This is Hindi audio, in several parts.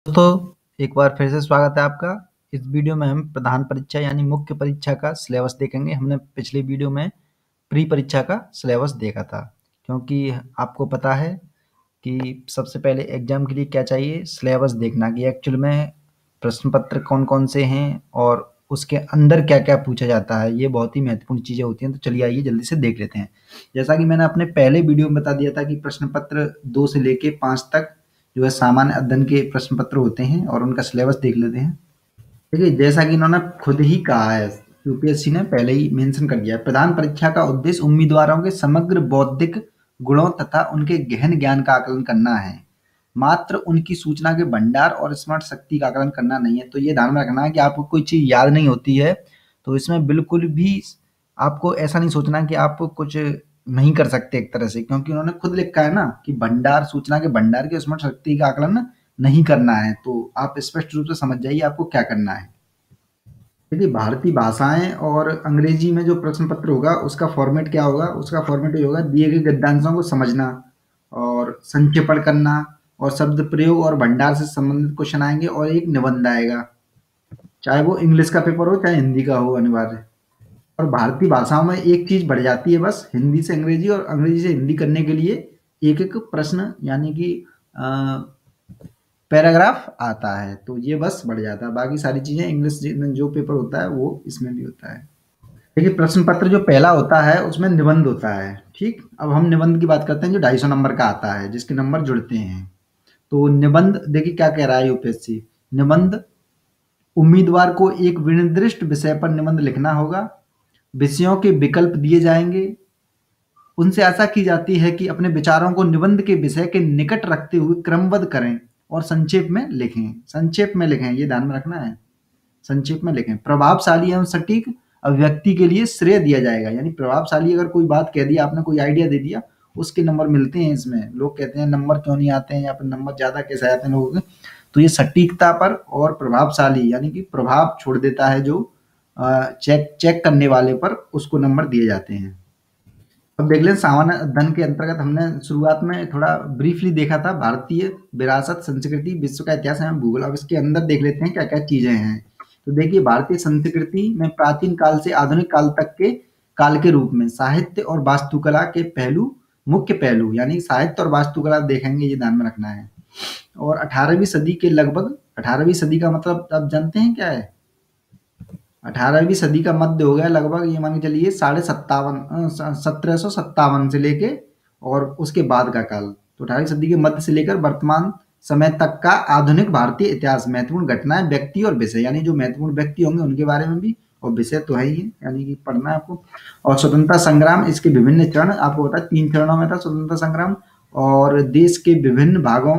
दोस्तों एक बार फिर से स्वागत है आपका। इस वीडियो में हम प्रधान परीक्षा यानी मुख्य परीक्षा का सिलेबस देखेंगे। हमने पिछले वीडियो में प्री परीक्षा का सिलेबस देखा था, क्योंकि आपको पता है कि सबसे पहले एग्जाम के लिए क्या चाहिए, सिलेबस देखना कि एक्चुअल में प्रश्न पत्र कौन-कौन से हैं और उसके अंदर क्या-क्या पूछा जाता है। ये बहुत ही महत्वपूर्ण चीज़ें होती हैं, तो चलिए आइए जल्दी से देख लेते हैं। जैसा कि मैंने अपने पहले वीडियो में बता दिया था कि प्रश्न पत्र 2 से लेके 5 तक जो है सामान्य अध्ययन के प्रश्न पत्र होते हैं और उनका सिलेबस देख लेते हैं। देखिए, जैसा कि इन्होंने खुद ही कहा है, यूपीएससी ने पहले ही मेंशन कर दिया है, प्रधान परीक्षा का उद्देश्य उम्मीदवारों के समग्र बौद्धिक गुणों तथा उनके गहन ज्ञान का आकलन करना है, मात्र उनकी सूचना के भंडार और स्मरण शक्ति का आकलन करना नहीं है। तो ये ध्यान में रखना है कि आपको कोई चीज़ याद नहीं होती है, तो इसमें बिल्कुल भी आपको ऐसा नहीं सोचना कि आप कुछ नहीं कर सकते एक तरह से, क्योंकि उन्होंने खुद लिखा है ना कि भंडार, सूचना के भंडार की स्मरण शक्ति का आकलन नहीं करना है। तो आप स्पष्ट रूप से समझ जाइए आपको क्या करना है। देखिए, भारतीय भाषाएं और अंग्रेजी में जो प्रश्न पत्र होगा उसका फॉर्मेट क्या होगा, उसका फॉर्मेट ये होगा, दिए गए गद्यांशों को समझना और संक्षेपण करना और शब्द प्रयोग और भंडार से संबंधित क्वेश्चन आएंगे और एक निबंध आएगा, चाहे वो इंग्लिश का पेपर हो चाहे हिंदी का हो, अनिवार्य। और भारतीय भाषाओं में एक चीज बढ़ जाती है बस, हिंदी से अंग्रेजी और अंग्रेजी से हिंदी करने के लिए एक एक प्रश्न यानी कि पैराग्राफ आता है, तो ये बस बढ़ जाता है। बाकी सारी चीजें इंग्लिश में जो पेपर होता है वो इसमें भी होता है। देखिए, प्रश्न पत्र जो पहला होता है उसमें निबंध होता है। ठीक, अब हम निबंध की बात करते हैं जो 250 नंबर का आता है, जिसके नंबर जुड़ते हैं। तो निबंध देखिए क्या कह रहा है यूपीएससी। निबंध, उम्मीदवार को एक विनिर्दिष्ट विषय पर निबंध लिखना होगा। विषयों के विकल्प दिए जाएंगे। उनसे आशा की जाती है कि अपने विचारों को निबंध के विषय के निकट रखते हुए क्रमबद्ध करें और संक्षेप में लिखें। संक्षेप में लिखें, ये ध्यान में रखना है, संक्षेप में लिखें। प्रभावशाली एवं सटीक अभिव्यक्ति के लिए श्रेय दिया जाएगा, यानी प्रभावशाली अगर कोई बात कह दी, आपने कोई आइडिया दे दिया, उसके नंबर मिलते हैं इसमें। लोग कहते हैं नंबर क्यों नहीं आते हैं या फिर नंबर ज्यादा कैसे आते हैं लोगों के, तो ये सटीकता पर और प्रभावशाली यानी कि प्रभाव छोड़ देता है जो चेक चेक करने वाले पर, उसको नंबर दिए जाते हैं। अब देख लें, सामान्य अध्ययन के अंतर्गत हमने शुरुआत में थोड़ा ब्रीफली देखा था भारतीय विरासत, संस्कृति, विश्व का इतिहास एवं भूगोल। अब इसके अंदर देख लेते हैं क्या क्या चीजें हैं। तो देखिए, भारतीय संस्कृति में प्राचीन काल से आधुनिक काल तक के काल के रूप में साहित्य और वास्तुकला के पहलू, मुख्य पहलू यानी साहित्य और वास्तुकला देखेंगे, ये ध्यान में रखना है। और 18वीं सदी के लगभग, 18वीं सदी का मतलब आप जानते हैं क्या है? 18वीं सदी का मध्य हो गया लगभग, ये मान के चलिए 1757 से लेके और उसके बाद का काल। तो 18वीं सदी के मध्य से लेकर वर्तमान समय तक का आधुनिक भारतीय इतिहास, महत्वपूर्ण घटनाएं, व्यक्ति और विषय, यानी जो महत्वपूर्ण व्यक्ति होंगे उनके बारे में भी, और विषय तो है ही है, यानी कि पढ़ना है आपको। और स्वतंत्रता संग्राम, इसके विभिन्न चरण आपको पता है, 3 चरणों में था स्वतंत्रता संग्राम। और देश के विभिन्न भागों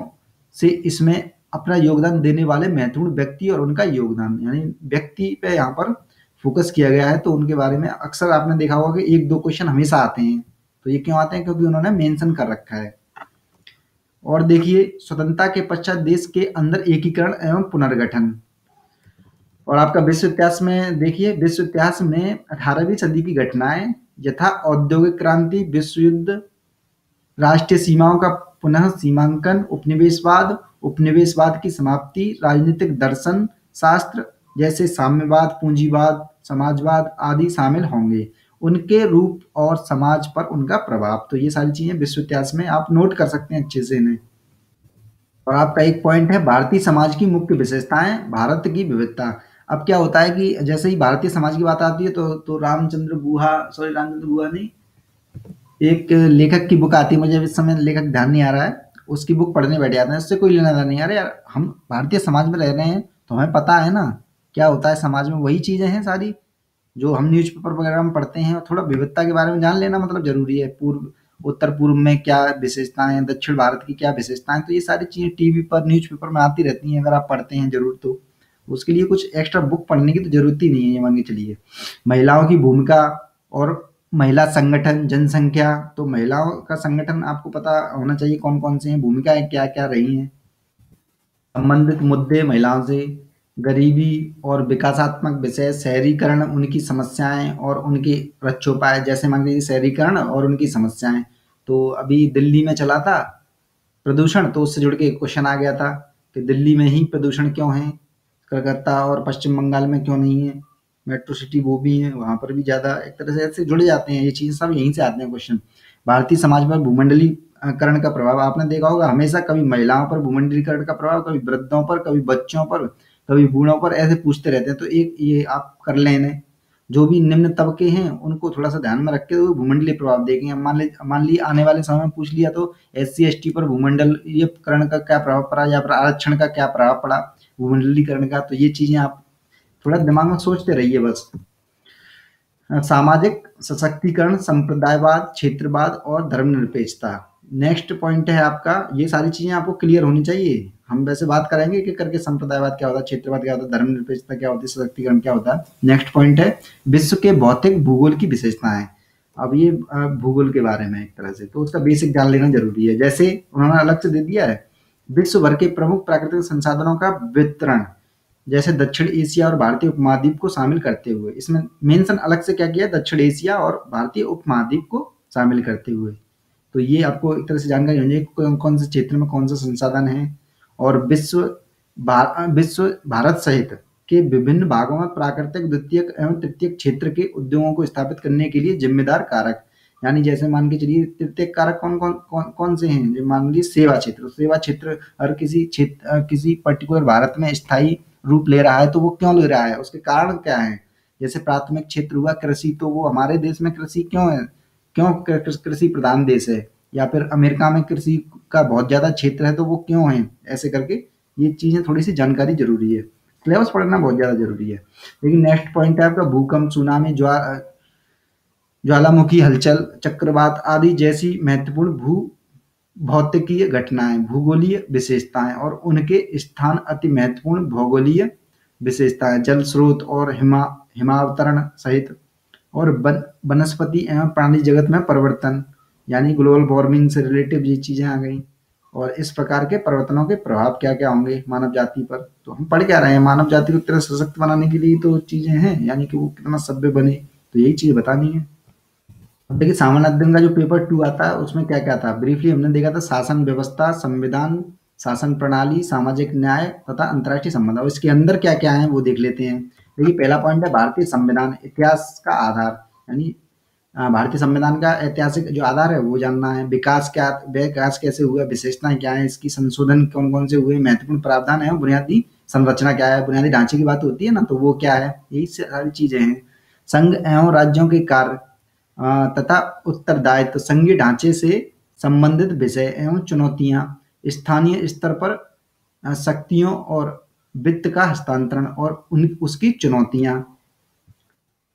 से इसमें अपना योगदान देने वाले महत्वपूर्ण व्यक्ति और उनका योगदान, यानी व्यक्ति पे यहाँ पर फोकस किया गया है। तो उनके बारे में अक्सर आपने देखा होगा कि 1-2 क्वेश्चन हमेशा आते हैं। तो ये क्यों आते हैं? क्योंकि उन्होंने मेंशन कर रखा है। और देखिए, स्वतंत्रता के पश्चात देश के अंदर एकीकरण एवं पुनर्गठन। और आपका विश्व इतिहास में देखिए, विश्व इतिहास में 18वीं सदी की घटनाएं यथा औद्योगिक क्रांति, विश्व युद्ध, राष्ट्रीय सीमाओं का पुनः सीमांकन, उपनिवेशवाद, उपनिवेशवाद की समाप्ति, राजनीतिक दर्शन शास्त्र जैसे साम्यवाद, पूंजीवाद, समाजवाद आदि शामिल होंगे। उनके रूप और समाज पर उनका प्रभाव। तो ये सारी चीजें विश्व इतिहास में आप नोट कर सकते हैं अच्छे से इन्हें। और आपका एक पॉइंट है भारतीय समाज की मुख्य विशेषताएं, भारत की विविधता। अब क्या होता है कि जैसे ही भारतीय समाज की बात आती है तो रामचंद्र गुहा, सॉरी रामचंद्र गुहा नहीं, एक लेखक की बुक आती है, मुझे इस समय लेखक ध्यान नहीं आ रहा है, उसकी बुक पढ़ने बैठ जाते हैं, इससे कोई लेना देना नहीं। अरे यार, हम भारतीय समाज में रह रहे हैं तो हमें पता है ना क्या होता है समाज में, वही चीजें हैं सारी जो हम न्यूज़पेपर वगैरह में पढ़ते हैं। और थोड़ा विविधता के बारे में जान लेना मतलब जरूरी है। पूर्व उत्तर पूर्व में क्या विशेषताएं हैं, दक्षिण भारत की क्या विशेषताएं, तो ये सारी चीजें टीवी पर, न्यूज़पेपर में आती रहती हैं, अगर आप पढ़ते हैं जरूर। तो उसके लिए कुछ एक्स्ट्रा बुक पढ़ने की तो जरूरत ही नहीं है, ये मान के चलिए। महिलाओं की भूमिका और महिला संगठन, जनसंख्या, तो महिलाओं का संगठन आपको पता होना चाहिए कौन कौन से हैं, भूमिकाएं क्या क्या रही हैं, संबंधित मुद्दे महिलाओं से, गरीबी और विकासात्मक विषय, शहरीकरण, उनकी समस्याएं और उनके रक्षोपाय, जैसे मान लीजिए शहरीकरण और उनकी समस्याएं। तो अभी दिल्ली में चला था प्रदूषण, तो उससे जुड़ के क्वेश्चन आ गया था कि दिल्ली में ही प्रदूषण क्यों है, कलकत्ता और पश्चिम बंगाल में क्यों नहीं है, मेट्रो सिटी वो भी है, वहाँ पर भी ज़्यादा, एक तरह से ऐसे जुड़ जाते हैं, ये चीज़ें सब यहीं से आते हैं क्वेश्चन। भारतीय समाज पर भूमंडलीकरण का प्रभाव आपने देखा होगा, हमेशा कभी महिलाओं पर भूमंडलीकरण का प्रभाव, कभी वृद्धों पर, कभी बच्चों पर, कभी बूढ़ों पर, ऐसे पूछते रहते हैं। तो एक ये आप कर लें इन्हें, जो भी निम्न तबके हैं उनको थोड़ा सा ध्यान में रख के भूमंडलीय प्रभाव देखें। अब मान ली आने वाले समय में पूछ लिया तो SC ST पर भूमंडलीयकरण का क्या प्रभाव पड़ा, या फिर आरक्षण का क्या प्रभाव पड़ा भूमंडलीकरण का, तो ये चीजें आप थोड़ा दिमाग में सोचते रहिए बस। सामाजिक सशक्तिकरण, संप्रदायवाद, क्षेत्रवाद और धर्मनिरपेक्षता। नेक्स्ट पॉइंट है आपका, ये सारी चीजें आपको क्लियर होनी चाहिए। हम वैसे बात करेंगे कि करके संप्रदायवाद क्या होता है, क्षेत्रवाद क्या होता है, धर्मनिरपेक्षता क्या होती है, सशक्तिकरण क्या होता है। नेक्स्ट पॉइंट है विश्व के भौतिक भूगोल की विशेषताएं। अब ये भूगोल के बारे में एक तरह से तो उसका बेसिक जान लेना जरूरी है। जैसे उन्होंने अलग से दे दिया है विश्व भर के प्रमुख प्राकृतिक संसाधनों का वितरण, जैसे दक्षिण एशिया और भारतीय उपमहाद्वीप को शामिल करते हुए। इसमें मेंशन अलग से क्या किया है, दक्षिण एशिया और भारतीय उपमहाद्वीप को शामिल करते हुए। तो ये आपको एक तरह से जानकारी होनी चाहिए कौन कौन से क्षेत्र में कौन सा संसाधन है। और विश्व भारत सहित के विभिन्न भागों में प्राकृतिक, द्वितीयक एवं तृतीयक क्षेत्र के उद्योगों को स्थापित करने के लिए जिम्मेदार कारक, यानी जैसे मान के चलिए तृतीयक कारक कौन से हैं, जो मान लीजिए सेवा क्षेत्र हर किसी क्षेत्र किसी पर्टिकुलर भारत में स्थायी रूप ले रहा है, तो वो क्यों ले रहा है, उसके कारण क्या है। जैसे प्राथमिक क्षेत्र हुआ कृषि, तो वो हमारे देश में कृषि क्यों है, क्यों कृषि प्रधान देश है, या फिर अमेरिका में कृषि का बहुत ज्यादा क्षेत्र है तो वो क्यों है, ऐसे करके ये चीजें थोड़ी सी जानकारी जरूरी है, सिलेबस पढ़ना बहुत ज्यादा जरूरी है। लेकिन नेक्स्ट पॉइंट है आपका भूकंप, सुनामी, ज्वालामुखी हलचल, चक्रवात आदि जैसी महत्वपूर्ण भौतिकीय घटनाएं, भूगोलीय विशेषताएं और उनके स्थान अति महत्वपूर्ण भौगोलीय विशेषताएं, जल स्रोत और हिमावतरण सहित, और वनस्पति एवं प्राणी जगत में परिवर्तन, यानी ग्लोबल वार्मिंग से रिलेटिव ये चीजें आ गई। और इस प्रकार के परिवर्तनों के प्रभाव क्या क्या होंगे मानव जाति पर। तो हम पढ़ क्या रहे हैं, मानव जाति को एक तरह सशक्त बनाने के लिए तो चीजें हैं, यानी कि वो कितना सभ्य बने, तो यही चीज बतानी है। अब देखिए सामान्य अध्ययन का जो पेपर 2 आता है उसमें क्या क्या था, ब्रीफली हमने देखा था शासन व्यवस्था, संविधान, शासन प्रणाली, सामाजिक न्याय तथा अंतर्राष्ट्रीय संबंध। और इसके अंदर क्या क्या है वो देख लेते हैं। देखिए पहला पॉइंट है भारतीय संविधान, इतिहास का आधार, यानी भारतीय संविधान का ऐतिहासिक जो आधार है वो जानना है। विकास कैसे हुआ, विशेषताएं क्या है इसकी, संशोधन कौन कौन से हुए, महत्वपूर्ण प्रावधान है, बुनियादी संरचना क्या है, बुनियादी ढांचे की बात होती है ना, तो वो क्या है, यही सारी चीजें हैं। संघ एवं राज्यों के कार्य तथा उत्तरदायित्व, संघीय ढांचे से संबंधित विषय एवं चुनौतियां, स्थानीय स्तर पर शक्तियों और वित्त का हस्तांतरण और उसकी चुनौतियां,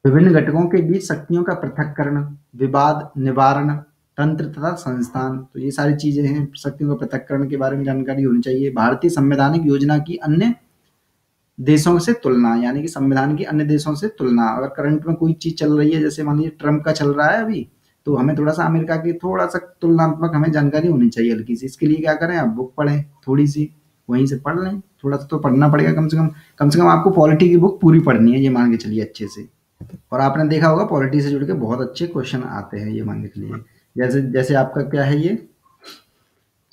विभिन्न घटकों के बीच शक्तियों का पृथक्करण, विवाद निवारण तंत्र तथा संस्थान, तो ये सारी चीजें हैं। शक्तियों का पृथक्करण के बारे में जानकारी होनी चाहिए। भारतीय संवैधानिक योजना की अन्य देशों से तुलना, यानी कि संविधान की अन्य देशों से तुलना, अगर करंट में कोई चीज चल रही है, जैसे मान लीजिए ट्रम्प का चल रहा है अभी, तो हमें थोड़ा सा अमेरिका की थोड़ा सा तुलनात्मक हमें जानकारी होनी चाहिए हल्की सी। इसके लिए क्या करें, आप बुक पढ़ें थोड़ी सी, वहीं से पढ़ लें, थोड़ा सा तो पढ़ना पड़ेगा कम से कम। कम से कम आपको पॉलिटी की बुक पूरी पढ़नी है, ये मान के चलिए अच्छे से। और आपने देखा होगा पॉलिटी से जुड़ के बहुत अच्छे क्वेश्चन आते हैं, ये मान के चलिए। जैसे जैसे आपका क्या है, ये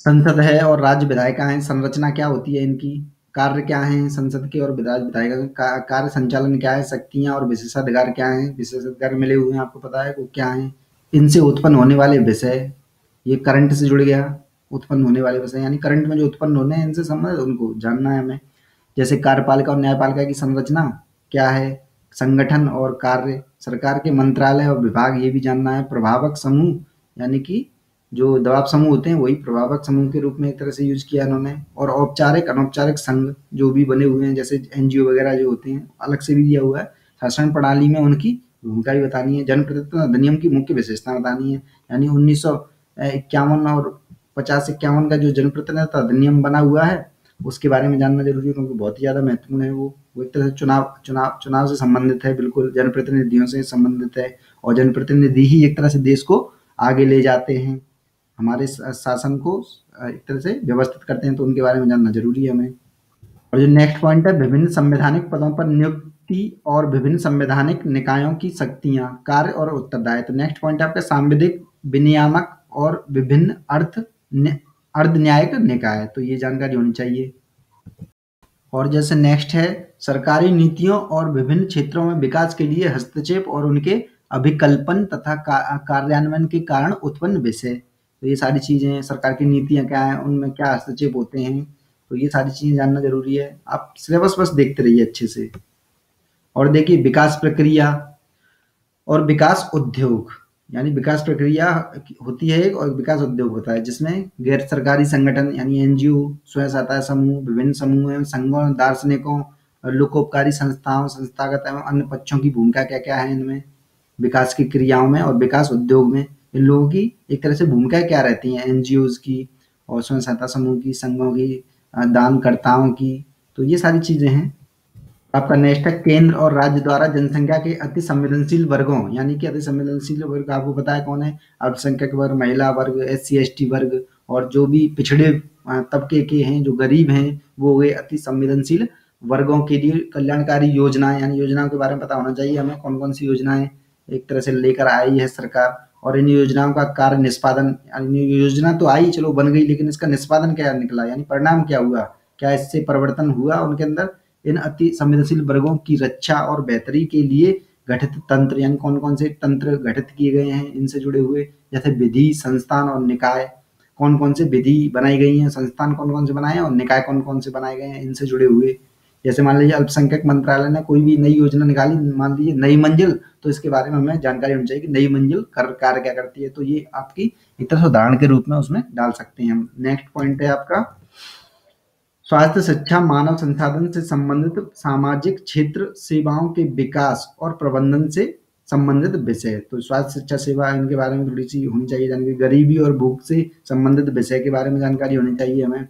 संसद है और राज्य विधायिका संरचना क्या होती है इनकी, कार्य क्या है संसद के और विधायिका का, कार्य संचालन क्या है, शक्तियां और विशेषाधिकार क्या है, विशेषाधिकार मिले हुए हैं आपको पता है वो क्या है। इनसे उत्पन्न होने वाले विषय, ये करंट से जुड़ गया, उत्पन्न होने वाले विषय यानी करंट में जो उत्पन्न होने हैं इनसे संबंधित, उनको जानना है हमें। जैसे कार्यपालिका और न्यायपालिका की संरचना क्या है, संगठन और कार्य, सरकार के मंत्रालय और विभाग, ये भी जानना है। प्रभावक समूह, यानी कि जो दबाव समूह होते हैं वही प्रभावक समूह के रूप में एक तरह से यूज किया इन्होंने। और औपचारिक अनौपचारिक संघ जो भी बने हुए हैं, जैसे NGO वगैरह जो होते हैं, अलग से भी दिया हुआ है। शासन प्रणाली में उनकी भूमिका भी बतानी है। जनप्रतिनिधित्व अधिनियम की मुख्य विशेषता बतानी है, यानी 1951 और 50-51 का जो जनप्रतिनिधित्व अधिनियम बना हुआ है उसके बारे में जानना जरूरी है, क्योंकि बहुत ही ज्यादा महत्वपूर्ण है। वो एक तरह से चुनाव से संबंधित है, बिल्कुल जनप्रतिनिधियों से संबंधित है। और जनप्रतिनिधि ही एक तरह से देश को आगे ले जाते हैं, हमारे शासन को एक तरह से व्यवस्थित करते हैं, तो उनके बारे में जानना जरूरी है हमें। और जो नेक्स्ट पॉइंट है विभिन्न संवैधानिक पदों पर नियुक्ति और विभिन्न संवैधानिक निकायों की शक्तियां, कार्य और उत्तरदायित्व। नेक्स्ट पॉइंट है आपका सांविधिक, विनियामक और विभिन्न अर्ध न्यायिक निकाय, तो ये जानकारी होनी चाहिए। और जैसे नेक्स्ट है सरकारी नीतियों और विभिन्न क्षेत्रों में विकास के लिए हस्तक्षेप और उनके अभिकल्पन तथा कार्यान्वयन के कारण उत्पन्न विषय। तो ये सारी चीजें हैं, सरकार की नीतियां क्या हैं, उनमें क्या हस्तक्षेप होते हैं, तो ये सारी चीजें जानना जरूरी है। आप सिलेबस बस देखते रहिए अच्छे से। और देखिए विकास प्रक्रिया और विकास उद्योग, यानी विकास प्रक्रिया होती है एक और विकास उद्योग होता है, जिसमें गैर सरकारी संगठन यानी एनजीओ, स्वयं सहायता समूह, विभिन्न समूह एवं संघों, दार्शनिकों और लोकोपकारी संस्थाओं, संस्थागत एवं अन्य पक्षों की भूमिका क्या क्या है इनमें, विकास की क्रियाओं में और विकास उद्योग में इन लोगों की एक तरह से भूमिका क्या रहती है, एनजीओज की और स्वयं सहायता समूह की, संघों की, दानकर्ताओं की। तो ये सारी चीजें हैं। आपका नेक्स्ट है केंद्र और राज्य द्वारा जनसंख्या के अति संवेदनशील वर्गों, यानी कि अति संवेदनशील वर्ग आपको पता है कौन है, अल्पसंख्यक वर्ग, महिला वर्ग, एससी एसटी वर्ग और जो भी पिछड़े तबके के हैं, जो गरीब हैं, वो हो गए अति संवेदनशील वर्गों के लिए कल्याणकारी योजनाएं, यानी योजनाओं के बारे में पता होना चाहिए हमें कौन कौन सी योजनाएं एक तरह से लेकर आई है सरकार, और इन योजनाओं का कार्य निष्पादन, यानी योजना तो आई चलो बन गई, लेकिन इसका निष्पादन क्या निकला, यानी परिणाम क्या हुआ, क्या इससे परिवर्तन हुआ उनके अंदर। इन अति संवेदनशील वर्गों की रक्षा और बेहतरी के लिए गठित तंत्र, यानी कौन कौन से तंत्र गठित किए गए हैं इनसे जुड़े हुए, जैसे विधि, संस्थान और निकाय, कौन कौन से विधि बनाई गई हैं, संस्थान कौन कौन से बनाए हैं और निकाय कौन कौन से बनाए गए हैं इनसे जुड़े हुए। जैसे मान लीजिए अल्पसंख्यक मंत्रालय ने कोई भी नई योजना निकाली, मान लीजिए नई मंजिल, तो इसके बारे में हमें जानकारी होनी चाहिए कि नई मंजिल कार्य क्या करती है, तो ये आपकी एक तरह से उदाहरण के रूप में उसमें डाल सकते हैं हम। नेक्स्ट पॉइंट है आपका स्वास्थ्य शिक्षा मानव संसाधन से संबंधित सामाजिक क्षेत्र सेवाओं के विकास और प्रबंधन से संबंधित विषय। तो स्वास्थ्य शिक्षा सेवा इनके बारे में थोड़ी सी होनी चाहिए जानकारी, गरीबी और भूख से संबंधित विषय के बारे में जानकारी होनी चाहिए हमें।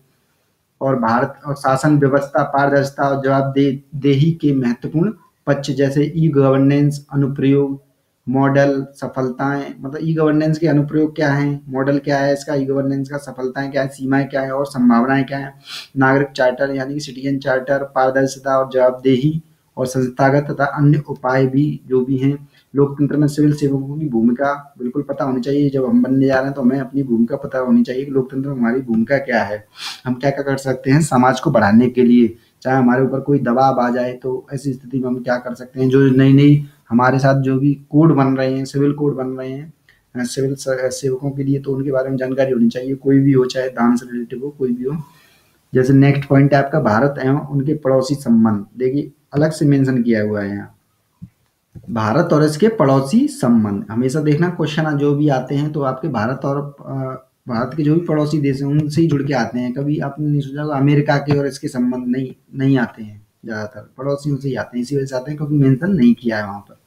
और भारत और शासन व्यवस्था, पारदर्शिता और जवाबदेही के महत्वपूर्ण पक्ष, जैसे ई गवर्नेंस, अनुप्रयोग, मॉडल, सफलताएं, मतलब ई गवर्नेंस के अनुप्रयोग क्या है, मॉडल क्या है इसका, ई गवर्नेंस का सफलताएं क्या है, सीमाएं क्या है और संभावनाएं क्या है, नागरिक चार्टर यानी कि सिटीजन चार्टर, पारदर्शिता और जवाबदेही और संस्थागत तथा अन्य उपाय भी जो भी हैं। लोकतंत्र में सिविल सेवकों की भूमिका बिल्कुल पता होनी चाहिए, जब हम बनने जा रहे हैं तो हमें अपनी भूमिका पता होनी चाहिए कि लोकतंत्र में हमारी भूमिका क्या है, हम क्या क्या कर सकते हैं समाज को बढ़ाने के लिए, चाहे हमारे ऊपर कोई दबाव आ जाए तो ऐसी स्थिति में हम क्या कर सकते हैं। जो नई नई हमारे साथ जो भी कोड बन रहे हैं, सिविल कोड बन रहे हैं सिविल सेवकों के लिए, तो उनके बारे में जानकारी होनी चाहिए, कोई भी हो, चाहे दान से रिलेटिव हो, कोई भी हो। जैसे नेक्स्ट पॉइंट है आपका भारत एवं उनके पड़ोसी संबंध, देखिए अलग से मेंशन किया हुआ है यहाँ, भारत और इसके पड़ोसी संबंध। हमेशा देखना क्वेश्चन जो भी आते हैं तो आपके भारत और भारत के जो भी पड़ोसी देश हैं उनसे ही जुड़ के आते हैं, कभी आपने नहीं सोचा होगा अमेरिका के और इसके संबंध नहीं नहीं आते हैं, ज्यादातर पड़ोसियों से ही आते हैं, इसी वजह से आते हैं क्योंकि मेंशन नहीं किया है वहां पर।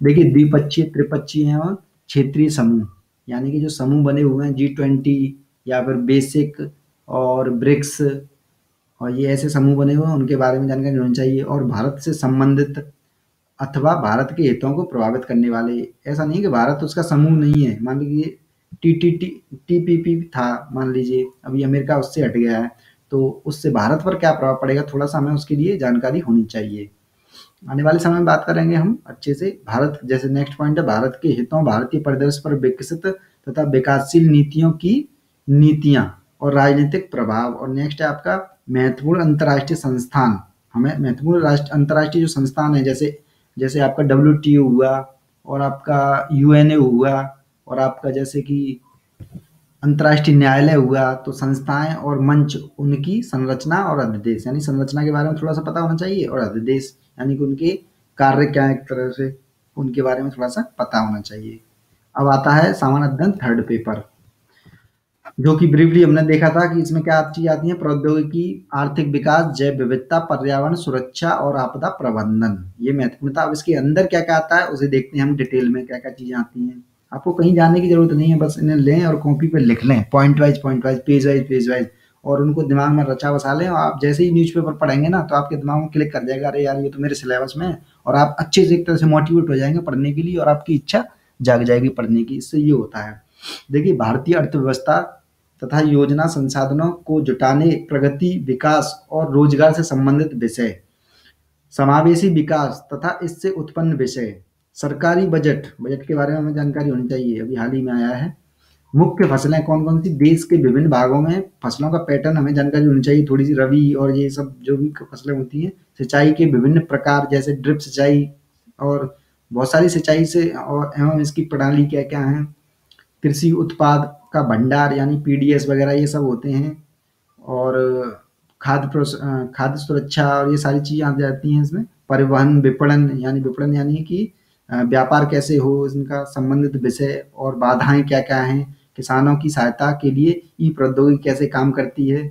देखिए द्विपक्षीय, त्रिपक्षीय और क्षेत्रीय समूह, यानी कि जो समूह बने हुए हैं G20 या फिर बेसिक और ब्रिक्स, और ये ऐसे समूह बने हुए हैं उनके बारे में जानकारी होनी चाहिए। और भारत से संबंधित अथवा भारत के हितों को प्रभावित करने वाले, ऐसा नहीं कि भारत उसका समूह नहीं है, मान लीजिए टीटीटी टीपीपी था, मान लीजिए अभी अमेरिका उससे हट गया है, तो उससे भारत पर क्या प्रभाव पड़ेगा, थोड़ा सा हमें उसके लिए जानकारी होनी चाहिए। आने वाले समय में बात करेंगे हम अच्छे से। भारत जैसे नेक्स्ट पॉइंट है भारत के हितों, भारतीय परिदृश्य पर विकसित तथा विकासशील नीतियों की नीतियां और राजनीतिक प्रभाव। और नेक्स्ट है आपका महत्वपूर्ण अंतर्राष्ट्रीय संस्थान, हमें महत्वपूर्ण अंतर्राष्ट्रीय जो संस्थान है, जैसे जैसे आपका WTO हुआ और आपका UNA हुआ और आपका जैसे कि अंतर्राष्ट्रीय न्यायालय हुआ, तो संस्थाएं और मंच, उनकी संरचना और अध्यादेश, यानी संरचना के बारे में थोड़ा सा पता होना चाहिए और अध्यादेश यानी कि उनके कार्य क्या है, एक तरह से उनके बारे में थोड़ा सा पता होना चाहिए। अब आता है सामान्य अध्ययन थर्ड पेपर, जो कि ब्रीफली हमने देखा था कि इसमें क्या चीज आती है, प्रौद्योगिकी, आर्थिक विकास, जैव विविधता, पर्यावरण सुरक्षा और आपदा प्रबंधन, ये महत्वपूर्ण था। अब इसके अंदर क्या क्या आता है उसे देखते हैं हम डिटेल में, क्या क्या चीजें आती हैं। आपको कहीं जाने की जरूरत नहीं है, बस इन्हें लें और कॉपी पे लिख लें, पॉइंट वाइज, पेज वाइज, और उनको दिमाग में रचा बसा लें। और आप जैसे ही न्यूज़पेपर पढ़ेंगे ना तो आपके दिमाग में क्लिक कर जाएगा, अरे यार ये तो मेरे सिलेबस में है, और आप अच्छे से एक तरह से मोटिवेट हो जाएंगे पढ़ने के लिए और आपकी इच्छा जाग जाएगी पढ़ने की। इससे ये होता है, देखिए भारतीय अर्थव्यवस्था तथा योजना संसाधनों को जुटाने, प्रगति, विकास और रोजगार से संबंधित विषय, समावेशी विकास तथा इससे उत्पन्न विषय, सरकारी बजट, बजट के बारे में हमें जानकारी होनी चाहिए, अभी हाल ही में आया है, मुख्य फसलें कौन-कौन सी, देश के विभिन्न भागों में फसलों का पैटर्न हमें जानकारी होनी चाहिए थोड़ी-सी, रबी और ये सब जो भी फसलें होती हैं, सिंचाई के विभिन्न प्रकार जैसे ड्रिप सिंचाई और बहुत सारी सिंचाई से और एवं इसकी प्रणाली क्या-क्या हैं, कृषि उत्पाद का भंडार यानी पीडीएस वगैरह ये सब होते हैं और खाद्य सुरक्षा और ये सारी चीज़ें आ जाती हैं इसमें। परिवहन, विपणन यानी कि व्यापार कैसे हो, इनका संबंधित विषय और बाधाएँ क्या-क्या हैं, किसानों की सहायता के लिए ई-प्रौद्योगिकी कैसे काम करती है,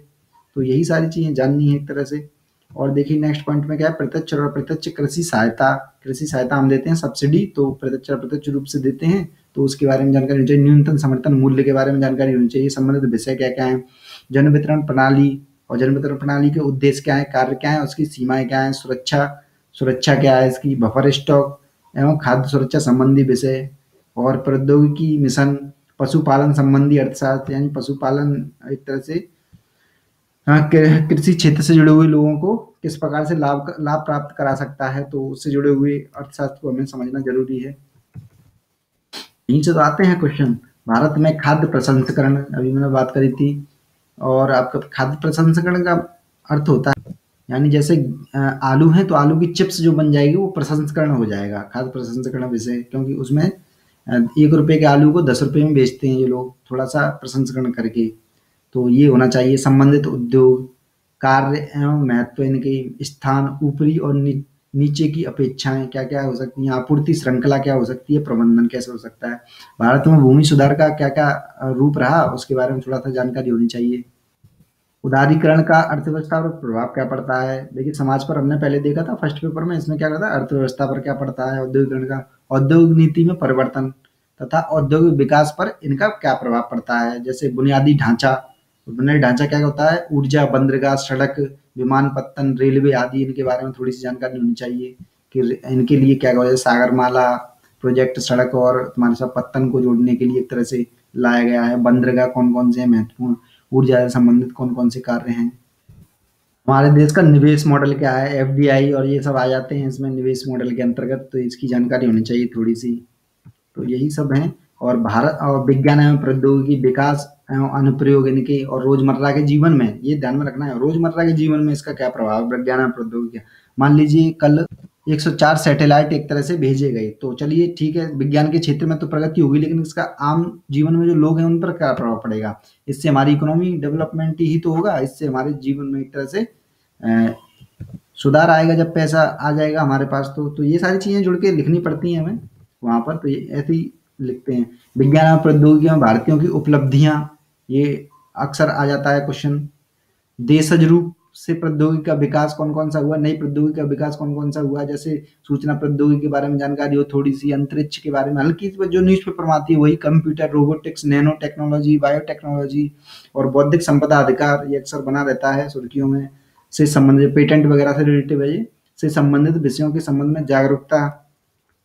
तो यही सारी चीज़ें जाननी है एक तरह से। और देखिए नेक्स्ट पॉइंट में क्या है, प्रत्यक्ष और अप्रत्यक्ष कृषि सहायता। कृषि सहायता हम देते हैं सब्सिडी, तो प्रत्यक्ष और अप्रत्यक्ष रूप से देते हैं, तो उसके बारे में जानकारी होनी चाहिए। न्यूनतम समर्थन मूल्य के बारे में जानकारी होनी चाहिए, संबंधित विषय क्या-क्या हैं, जन वितरण प्रणाली और जन वितरण प्रणाली के उद्देश्य क्या है, कार्य क्या है, उसकी सीमाएँ क्या हैं, सुरक्षा क्या है इसकी, बफर स्टॉक एवं खाद्य सुरक्षा संबंधी विषय और प्रौद्योगिकी मिशन, पशुपालन संबंधी अर्थशास्त्र यानी पशुपालन एक तरह से कृषि क्षेत्र से जुड़े हुए लोगों को किस प्रकार से लाभ प्राप्त करा सकता है, तो उससे जुड़े हुए अर्थशास्त्र को हमें समझना ज़रूरी है। यहीं से तो आते हैं क्वेश्चन। भारत में खाद्य प्रसंस्करण, अभी मैंने बात करी थी, और आपका खाद्य प्रसंस्करण का अर्थ होता है यानी जैसे आलू है तो आलू की चिप्स जो बन जाएगी वो प्रसंस्करण हो जाएगा, खाद्य प्रसंस्करण विषय, क्योंकि उसमें 1 रुपए के आलू को 10 रुपए में बेचते हैं ये लोग, थोड़ा-सा प्रसंस्करण करके। तो ये होना चाहिए। संबंधित उद्योग, कार्य एवं महत्व, इनके स्थान, ऊपरी और नीचे की अपेक्षाएँ क्या-क्या हो सकती हैं, आपूर्ति श्रृंखला क्या हो सकती है, प्रबंधन कैसे हो सकता है। भारत में भूमि सुधार का क्या-क्या रूप रहा, उसके बारे में थोड़ा-सा जानकारी होनी चाहिए। उदारीकरण का अर्थव्यवस्था पर प्रभाव क्या पड़ता है? देखिए समाज पर हमने पहले देखा था फर्स्ट पेपर में, इसमें क्या करता है, अर्थव्यवस्था पर क्या पड़ता है औद्योगिकरण का, औद्योगिक नीति में परिवर्तन तथा औद्योगिक विकास पर इनका क्या प्रभाव पड़ता है। जैसे बुनियादी ढांचा क्या होता है, ऊर्जा, बंदरगाह, सड़क, विमानपत्तन, रेलवे आदि, इनके बारे में थोड़ी सी जानकारी होनी चाहिए कि इनके लिए क्या क्या सागरमाला प्रोजेक्ट सड़क और तुम्हारे साथ पत्तन को जोड़ने के लिए एक तरह से लाया गया है। बंदरगाह कौन कौन से हैं महत्वपूर्ण, ऊर्जा से संबंधित कौन-कौन से कार्य हैं। हमारे देश का निवेश मॉडल क्या है, एफडीआई और ये सब आ जाते हैं इसमें निवेश मॉडल के अंतर्गत, तो इसकी जानकारी होनी चाहिए थोड़ी-सी। तो यही सब हैं। और भारत और विज्ञान एवं प्रौद्योगिकी विकास एवं अनुप्रयोग इनके और रोजमर्रा के जीवन में ये ध्यान में रखना है, रोजमर्रा के जीवन में इसका क्या प्रभाव है विज्ञान एवं प्रौद्योगिकी का। मान लीजिए कल 104 सैटेलाइट एक तरह से भेजे गए, तो चलिए ठीक है, विज्ञान के क्षेत्र में तो प्रगति होगी, लेकिन इसका आम जीवन में जो लोग हैं उन पर क्या प्रभाव पड़ेगा। इससे हमारी इकोनॉमी डेवलपमेंट ही तो होगा, इससे हमारे जीवन में एक तरह से अ, सुधार आएगा जब पैसा आ जाएगा हमारे पास, तो ये सारी चीज़ें जुड़ के लिखनी पड़ती हैं हमें वहाँ पर, तो ये ऐसे ही लिखते हैं। विज्ञान और प्रौद्योगिकी में भारतीयों की उपलब्धियाँ, ये अक्सर आ जाता है क्वेश्चन। देशज रूप से प्रौद्योगिकी का विकास कौन-कौन सा हुआ, नई प्रौद्योगिकी का विकास कौन-कौन सा हुआ, जैसे सूचना प्रौद्योगिकी के बारे में जानकारी हो थोड़ी-सी, अंतरिक्ष के बारे में हल्की सी जो न्यूज़पेपर में आती है वही, computer, robotics, nano technology, biotechnology और बौद्धिक संपदा अधिकार, ये अक्सर बना रहता है सुर्खियों में, से संबंधित पेटेंट वगैरह से रिलेटेड है ये, से संबंधित विषयों के संबंध में जागरूकता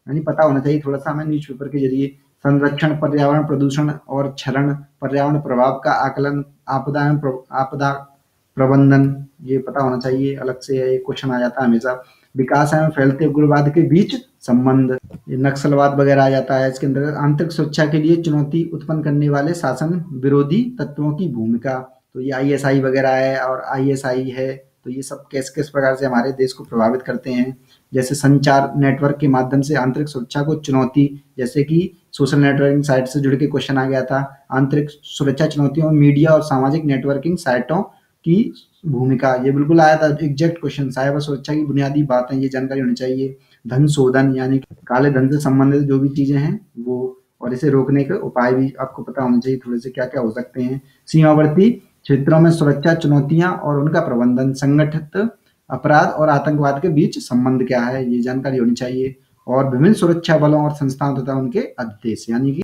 यानी पता होना चाहिए थोड़ा-सा हमें न्यूज़पेपर के ज़रिए। संरक्षण, पर्यावरण प्रदूषण और क्षरण, पर्यावरण प्रभाव का आकलन, आपदा प्रबंधन, ये पता होना चाहिए, अलग से ये क्वेश्चन आ जाता है हमेशा। विकास एवं फैलते उग्रवाद के बीच संबंध, ये नक्सलवाद वगैरह आ जाता है इसके अंदर। आंतरिक सुरक्षा के लिए चुनौती उत्पन्न करने वाले शासन विरोधी तत्वों की भूमिका, तो ये आईएसआई वगैरह है और आईएसआई है, तो ये सब किस प्रकार से हमारे देश को प्रभावित करते हैं। जैसे संचार नेटवर्क के माध्यम से आंतरिक सुरक्षा को चुनौती, जैसे कि सोशल नेटवर्किंग साइट से जुड़ के क्वेश्चन आ गया था, आंतरिक सुरक्षा चुनौतियों में मीडिया और सामाजिक नेटवर्किंग साइटों की भूमिका, ये बिल्कुल आया था एग्जैक्ट क्वेश्चन। साइबर सुरक्षा की बुनियादी बातें, ये जानकारी होनी चाहिए। धन शोधन यानी काले धन से संबंधित जो भी चीजें हैं वो, और इसे रोकने के उपाय भी आपको पता होने चाहिए थोड़े से क्या क्या हो सकते हैं। सीमावर्ती क्षेत्रों में सुरक्षा चुनौतियां और उनका प्रबंधन, संगठित अपराध और आतंकवाद के बीच संबंध क्या है, ये जानकारी होनी चाहिए। और विभिन्न सुरक्षा बलों और संस्थाओं तथा उनके उद्देश्य, यानी कि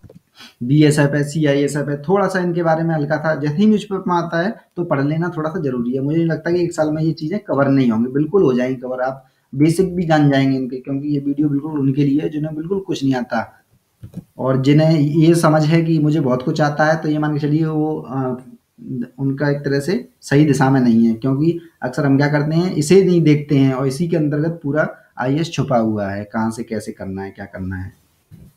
बीएसएफ है, सीआईएसएफ है, थोड़ा सा इनके बारे में हल्का था, जैसे ही न्यूज़पेपर में आता है तो पढ़ लेना थोड़ा सा जरूरी है। मुझे नहीं लगता कि एक साल में ये चीजें कवर नहीं होंगी, बिल्कुल हो जाएंगी कवर, आप बेसिक भी जान जाएंगे इनके, क्योंकि ये वीडियो बिल्कुल उनके लिए है जिन्हें बिल्कुल कुछ नहीं आता, और जिन्हें ये समझ है कि मुझे बहुत कुछ आता है, तो ये मान के चलिए वो उनका एक तरह से सही दिशा में नहीं है, क्योंकि अक्सर हम क्या करते हैं, इसे नहीं देखते हैं और इसी के अंतर्गत पूरा आईएएस छुपा हुआ है, कहाँ से कैसे करना है, क्या करना है।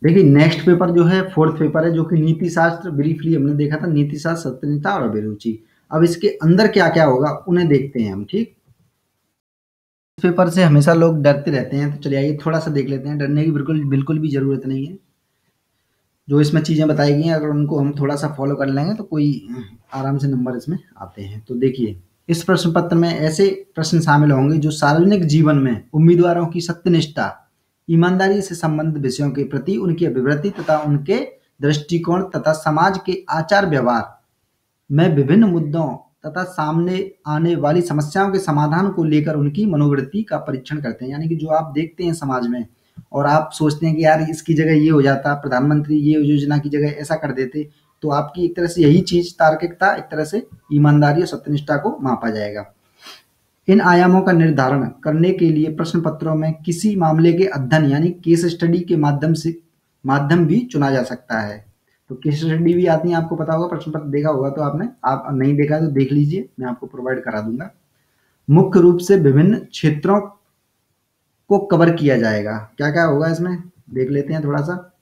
देखिए नेक्स्ट पेपर जो है फोर्थ पेपर है, जो कि नीति शास्त्र, ब्रीफली हमने देखा था नीति शास्त्र, सत्यनिष्ठा और अभिरुचि। अब इसके अंदर क्या क्या होगा उन्हें देखते हैं हम, ठीक। इस पेपर से हमेशा लोग डरते रहते हैं, तो चलिए आइए थोड़ा सा देख लेते हैं। डरने की बिल्कुल बिल्कुल भी जरूरत नहीं है। जो इसमें चीजें बताई गई हैं, अगर उनको हम थोड़ा सा फॉलो कर लेंगे तो कोई आराम से नंबर इसमें आते हैं। तो देखिए इस प्रश्न पत्र में ऐसे प्रश्न शामिल होंगे जो सार्वजनिक जीवन में उम्मीदवारों की सत्यनिष्ठा, ईमानदारी से संबंधित विषयों के प्रति उनकी अभिवृत्ति तथा उनके दृष्टिकोण तथा समाज के आचार व्यवहार में विभिन्न मुद्दों तथा सामने आने वाली समस्याओं के समाधान को लेकर उनकी मनोवृत्ति का परीक्षण करते हैं। यानी कि जो आप देखते हैं समाज में और आप सोचते हैं कि यार इसकी जगह ये हो जाता, प्रधानमंत्री ये योजना की जगह ऐसा कर देते, तो आपकी एक तरह से यही चीज तार्किकता, एक तरह से ईमानदारी और सत्यनिष्ठा को मापा जाएगा। इन आयामों का निर्धारण करने के लिए प्रश्न पत्रों में किसी मामले के अध्ययन यानी केस स्टडी के माध्यम भी चुना जा सकता है। तो केस स्टडी भी आती है, आपको पता होगा, प्रश्न पत्र देखा होगा तो आपने, आप नहीं देखा तो देख लीजिए, मैं आपको प्रोवाइड करा दूंगा। मुख्य रूप से विभिन्न क्षेत्रों को कवर किया जाएगा। क्या क्या होगा इसमें देख लेते हैं थोड़ा सा।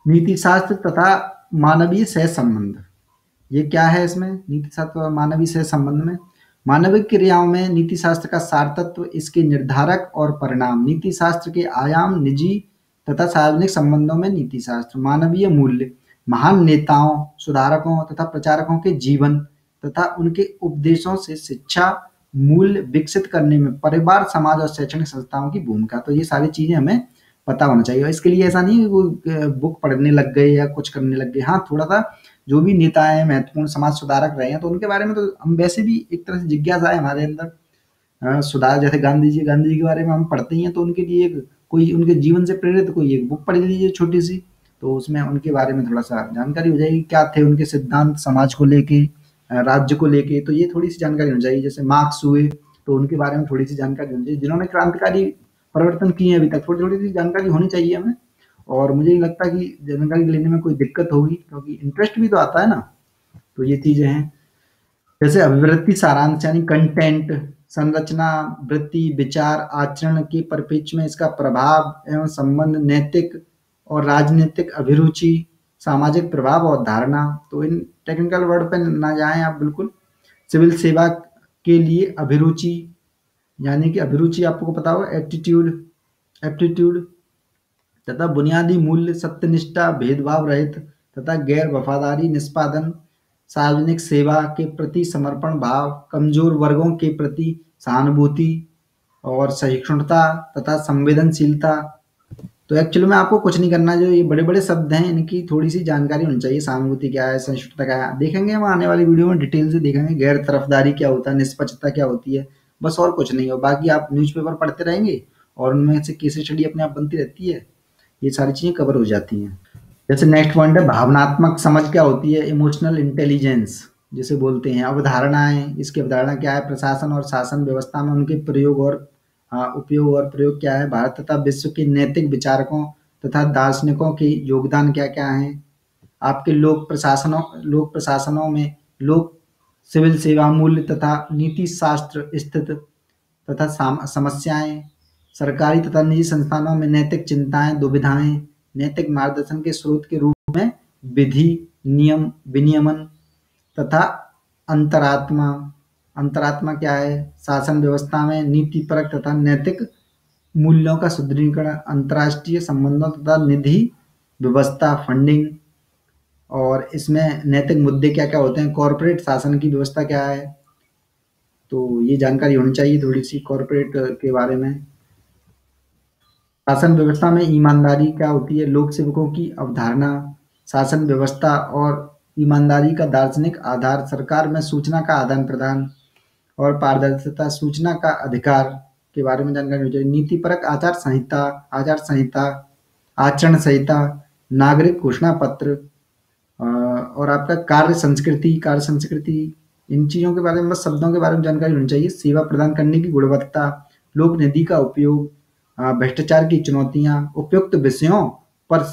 नीति शास्त्र तथा मानवीय सह संबंध, ये क्या है इसमें नीति शास्त्र और मानवीय सह संबंध में। मानविक क्रियाओं में नीति शास्त्र का सार तत्व, इसके निर्धारक और परिणाम, नीति शास्त्र के आयाम, निजी तथा सार्वजनिक संबंधों में नीति शास्त्र, मानवीय मूल्य, महान नेताओं, सुधारकों तथा प्रचारकों के जीवन तथा उनके उपदेशों से शिक्षा मूल्य विकसित करने में परिवार, समाज और शैक्षणिक संस्थाओं की भूमिका। तो ये सारी चीजें हमें पता होना चाहिए। और इसके लिए ऐसा नहीं है कि बुक पढ़ने लग गए या कुछ करने लग गए। हाँ, थोड़ा सा जो भी नेता हैं, महत्वपूर्ण समाज सुधारक रहे हैं, तो उनके बारे में तो हम वैसे भी एक तरह से जिज्ञासा है हमारे अंदर। सुधार जैसे गांधी जी के बारे में हम पढ़ते ही हैं, तो उनके लिए एक कोई उनके जीवन से प्रेरित कोई एक बुक पढ़ लीजिए छोटी सी, तो उसमें उनके बारे में थोड़ा सा जानकारी हो जाएगी, क्या थे उनके सिद्धांत समाज को लेके, राज्य को लेके, तो ये थोड़ी सी जानकारी होनी चाहिए। जैसे मार्क्स हुए, तो उनके बारे में थोड़ी सी जानकारी होनी चाहिए, जिन्होंने क्रांतिकारी परिवर्तन किए हैं अभी तक, थोड़ी थोड़ी सी जानकारी होनी चाहिए हमें। और मुझे नहीं लगता कि जानकारी लेने में कोई दिक्कत होगी, क्योंकि इंटरेस्ट भी तो आता है ना। तो ये चीजें हैं। जैसे अभिवृत्ति सारांश यानी कंटेंट, संरचना, वृत्ति, विचार, आचरण के परिप्रेक्ष्य में इसका प्रभाव एवं संबंध, नैतिक और राजनीतिक अभिरुचि, सामाजिक प्रभाव और धारणा। तो इन टेक्निकल वर्ड पे ना जाएं आप बिल्कुल। सिविल सेवा के लिए अभिरुचि, यानी कि अभिरुचि आपको पता होगा, एप्टीट्यूड तथा बुनियादी मूल्य, सत्यनिष्ठा, भेदभाव रहित तथा गैर वफादारी निष्पादन, सार्वजनिक सेवा के प्रति समर्पण भाव, कमजोर वर्गों के प्रति सहानुभूति और सहिष्णुता तथा संवेदनशीलता। तो एक्चुअली में आपको कुछ नहीं करना, जो ये बड़े-बड़े शब्द हैं इनकी थोड़ी सी जानकारी होनी चाहिए। सहानुभूति क्या है, सहिष्णुता क्या है, देखेंगे हम आने वाली वीडियो में डिटेल से देखेंगे। गैर तरफदारी क्या होता है, निष्पक्षता क्या होती है, बस और कुछ नहीं। और बाकी आप न्यूज़पेपर पढ़ते रहेंगे और उनमें से केस स्टडी अपने आप बनती रहती है, ये सारी चीजें कवर हो जाती हैं। जैसे नेक्स्ट पॉइंट है भावनात्मक समझ क्या होती है, इमोशनल इंटेलिजेंस जिसे बोलते हैं। अवधारणाएं, इसकी अवधारणा क्या है, प्रशासन और शासन व्यवस्था में उनके प्रयोग और उपयोग और प्रयोग क्या है, भारत तथा विश्व के नैतिक विचारकों तथा दार्शनिकों के योगदान क्या क्या है, आपके लोक प्रशासनों में लोक सिविल सेवा मूल्य तथा नीति शास्त्र स्थित तथा समस्याएं, सरकारी तथा निजी संस्थानों में नैतिक चिंताएं दुविधाएं, नैतिक मार्गदर्शन के स्रोत के रूप में विधि, नियम, विनियमन तथा अंतरात्मा। अंतरात्मा क्या है, शासन व्यवस्था में नीतिपरक तथा नैतिक मूल्यों का सुदृढ़ीकरण, अंतर्राष्ट्रीय संबंधों तथा निधि व्यवस्था, फंडिंग। और इसमें नैतिक मुद्दे क्या क्या होते हैं, कॉरपोरेट शासन की व्यवस्था क्या है, तो ये जानकारी होनी चाहिए थोड़ी सी कॉरपोरेट के बारे में। शासन व्यवस्था में ईमानदारी क्या होती है, लोक सेवकों की अवधारणा, शासन व्यवस्था और ईमानदारी का दार्शनिक आधार, सरकार में सूचना का आदान प्रदान और पारदर्शिता, सूचना का अधिकार के बारे में जानकारी होनी चाहिए। नीतिपरक आचार संहिता, आचरण संहिता, नागरिक घोषणा पत्र, और आपका कार्य संस्कृति, इन चीजों के बारे में, बस शब्दों के बारे में जानकारी होनी चाहिए। सेवा प्रदान करने की गुणवत्ता, लोक निधि का उपयोग, भ्रष्टाचार की चुनौतियां, उपयुक्त विषयों पर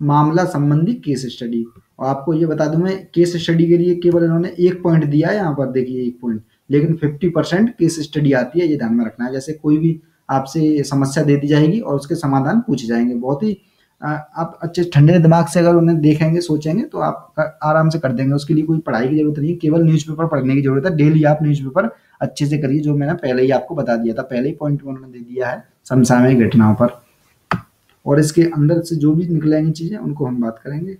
मामला संबंधी केस स्टडी। और आपको ये बता दूं मैं, केस स्टडी के लिए केवल इन्होंने एक पॉइंट दिया है यहाँ पर, देखिए एक पॉइंट, लेकिन 50% केस स्टडी आती है, ये ध्यान में रखना है। जैसे कोई भी आपसे समस्या दे दी जाएगी और उसके समाधान पूछे जाएंगे। बहुत ही आप अच्छे ठंडे दिमाग से अगर उन्हें देखेंगे, सोचेंगे तो आप आराम से कर देंगे। उसके लिए कोई पढ़ाई की ज़रूरत नहीं है, केवल न्यूज़पेपर पढ़ने की ज़रूरत है। डेली आप न्यूज़पेपर अच्छे से करिए, जो मैंने पहले ही आपको बता दिया था, पहले ही पॉइंट में उन्होंने दे दिया है समसामयिक घटनाओं पर। और इसके अंदर से जो भी निकलेंगी चीज़ें उनको हम बात करेंगे।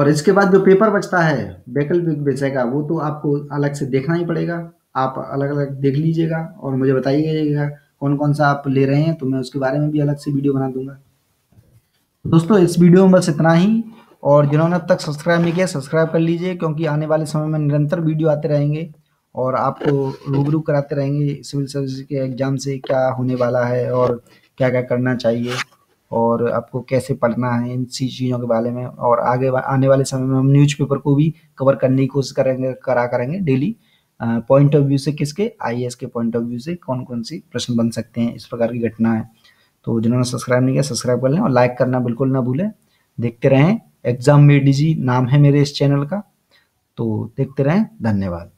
और इसके बाद जो पेपर बचता है वैकल्पिक विषय का, वो तो आपको अलग से देखना ही पड़ेगा। आप अलग-अलग देख लीजिएगा और मुझे बताइएगा कौन-कौन सा आप ले रहे हैं, तो मैं उसके बारे में भी अलग से वीडियो बना दूँगा। दोस्तों इस वीडियो में बस इतना ही, और जिन्होंने अब तक सब्सक्राइब नहीं किया सब्सक्राइब कर लीजिए, क्योंकि आने वाले समय में निरंतर वीडियो आते रहेंगे और आपको रूबरू कराते रहेंगे सिविल सर्विस के एग्ज़ाम से क्या होने वाला है और क्या-क्या करना चाहिए और आपको कैसे पढ़ना है, इन सी चीज़ों के बारे में। और आने वाले समय में हम न्यूज़पेपर को भी कवर करने की कोशिश करेंगे डेली, पॉइंट ऑफ व्यू से, किसके, आईएएस के पॉइंट ऑफ व्यू से कौन-कौन सी प्रश्न बन सकते हैं, इस प्रकार की घटना है। तो जिन्होंने सब्सक्राइब नहीं किया सब्सक्राइब कर लें और लाइक करना बिल्कुल ना भूलें। देखते रहें, एग्जाम में डीजी नाम है मेरे इस चैनल का, तो देखते रहें। धन्यवाद।